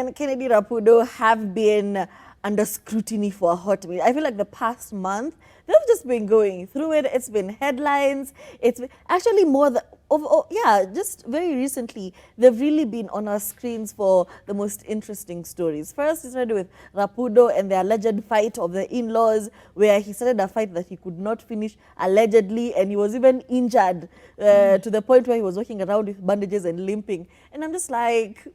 and Kennedy Rapudo have been under scrutiny for a hot minute. I feel like the past month, they've just been going through it. It's been headlines. It's been, actually more than, yeah, just very recently, they've really been on our screens for the most interesting stories. First, it started with Rapudo and the alleged fight of the in-laws, where he started a fight that he could not finish, allegedly, and he was even injured to the point where he was walking around with bandages and limping. And I'm just like,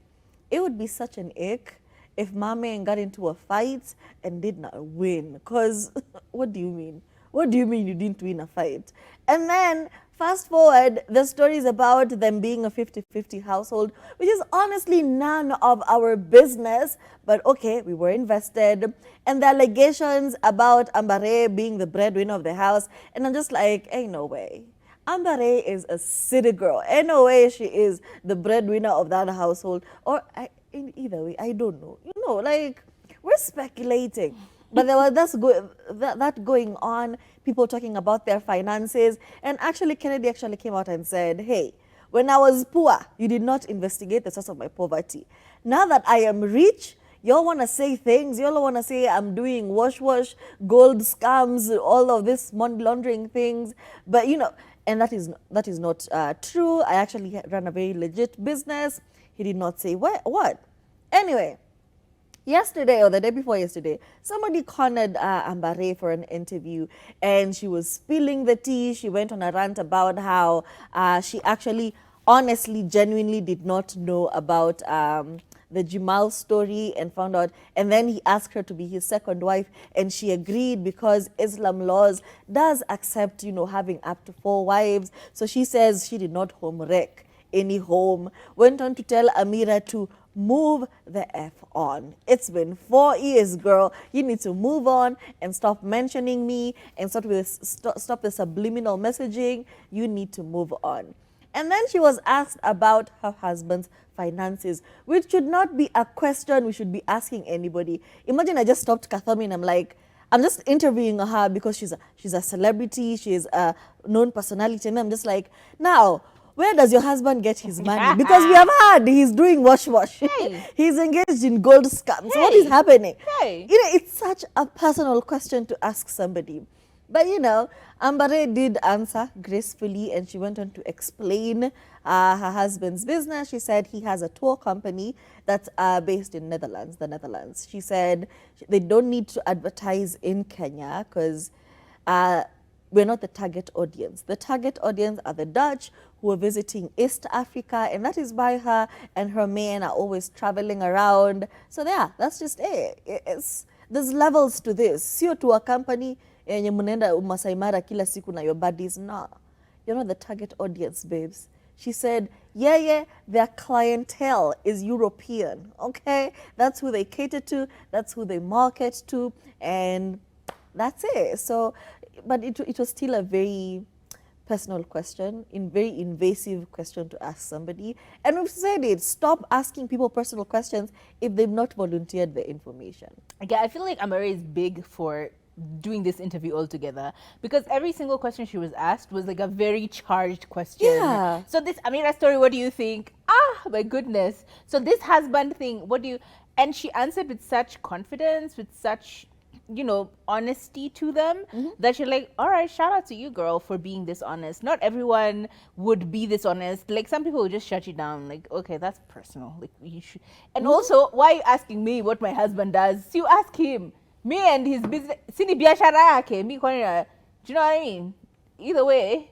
it would be such an ick if Mame got into a fight and did not win. Because what do you mean? What do you mean you didn't win a fight? And then fast forward, the stories about them being a 50-50 household, which is honestly none of our business. But okay, we were invested. And the allegations about Ambare being the breadwinner of the house. And I'm just like, ain't no way. Ambare is a city girl. Ain't no way she is the breadwinner of that household. Or in either way, I don't know. You know, like, we're speculating. But there was that going on, people talking about their finances. And actually, Kennedy actually came out and said, hey, when I was poor, you did not investigate the source of my poverty. Now that I am rich, y'all want to say things. Y'all want to say I'm doing wash, gold scams, all of this money laundering things. But, you know, and that is not true. I actually run a very legit business. He did not say what. Anyway, yesterday or the day before yesterday, somebody cornered Ambare for an interview, and she was spilling the tea. She went on a rant about how she actually, honestly, genuinely did not know about the Jamal story and found out. And then he asked her to be his second wife, and she agreed because Islam laws does accept, you know, having up to 4 wives. So she says she did not home wreck any home. Went on to tell Amira to move the F on. It's been 4 years, girl. You need to move on and stop mentioning me and stop the subliminal messaging. You need to move on. And then she was asked about her husband's finances, which should not be a question we should be asking anybody. Imagine I just stopped Kathomi and I'm like, I'm just interviewing her because she's a celebrity, she is a known personality, and I'm just like, now, where does your husband get his money? Because we have heard he's doing wash. Hey. He's engaged in gold scams. Hey. What is happening? Hey. You know, it's such a personal question to ask somebody. But, you know, Ambare did answer gracefully, and she went on to explain her husband's business. She said he has a tour company that's based in the Netherlands. She said they don't need to advertise in Kenya because we're not the target audience. The target audience are the Dutch who are visiting East Africa, and that is why her and her men are always traveling around. So yeah, that's just it. There's levels to this. Sio to a company yenye mnaenda Masai Mara kila siku na your buddies. No, you're not the target audience, babes. She said, yeah, their clientele is European, okay? That's who they cater to, that's who they market to, and that's it. So, but it was still a very personal question, very invasive question to ask somebody. And we've said it, stop asking people personal questions if they've not volunteered the information. Okay, I feel like Ambare is big for doing this interview altogether because every single question she was asked was like a very charged question. Yeah. So this Amira story, what do you think? Ah, my goodness. So this husband thing, what do you... And she answered with such confidence, with such, you know, honesty to them that you're like, all right, shout out to you, girl, for being this honest. Not everyone would be this honest. Like, some people would just shut you down. Like, okay, that's personal. Like, you should... And also, why are you asking me what my husband does? You ask him. Me and his business, sini biashara yake, me kwa nini, do you know what I mean? Either way,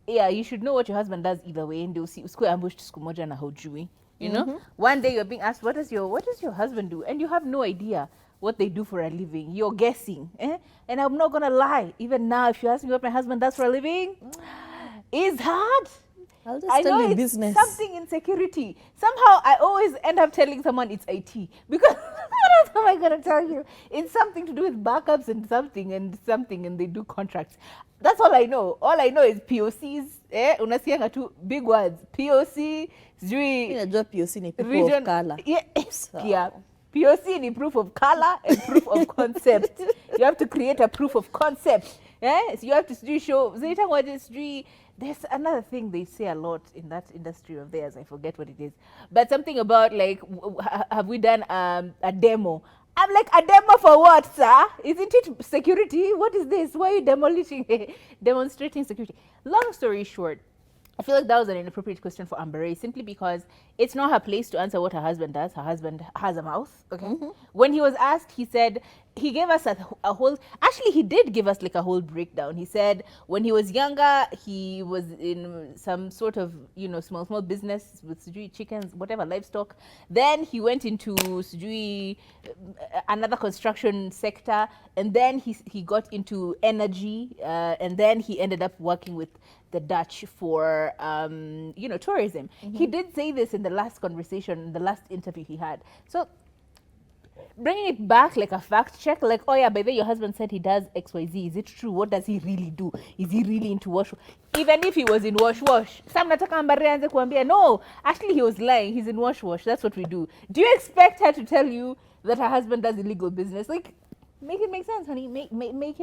yeah, you should know what your husband does either way. Ndio usikue ambushed siku moja na hujui. You know? One day you're being asked, what does your husband do? And you have no idea what they do for a living. You're guessing. And I'm not gonna lie, even now, if you ask me what my husband does for a living, it's hard. I'll just tell you business. Something in security. Somehow I always end up telling someone it's IT because what else am I going to tell you? It's something to do with backups and something, and they do contracts. That's all I know. All I know is POCs. Unasianga tu big words. POC, POC ni proof of color. Yeah. POC ni proof of color and proof of concept. You have to create a proof of concept. So you have to show There's another thing they say a lot in that industry of theirs. I forget what it is, but something about like, have we done a demo? I'm like, a demo for what, sir? Isn't it security? What is this? Why are you demolishing, demonstrating security? Long story short, I feel like that was an inappropriate question for Amber Ray, simply because it's not her place to answer what her husband does. Her husband has a mouth. Okay. When he was asked, he said, he gave us a whole, actually he did give us like a whole breakdown. He said when he was younger, he was in some sort of, small business with sujui chickens, whatever, livestock. Then he went into sujui, another construction sector, and then he got into energy, and then he ended up working with the Dutch for tourism. He did say this in the last conversation, the last interview he had. So bringing it back like a fact check, like, oh yeah, by the way, your husband said he does XYZ. Is it true? What does he really do? Is he really into wash? Even if he was in wash, some nataka Ambare anze kuambia, no, actually he was lying. He's in wash. That's what we do. Do you expect her to tell you that her husband does illegal business? Like, make it make sense, honey. Make it.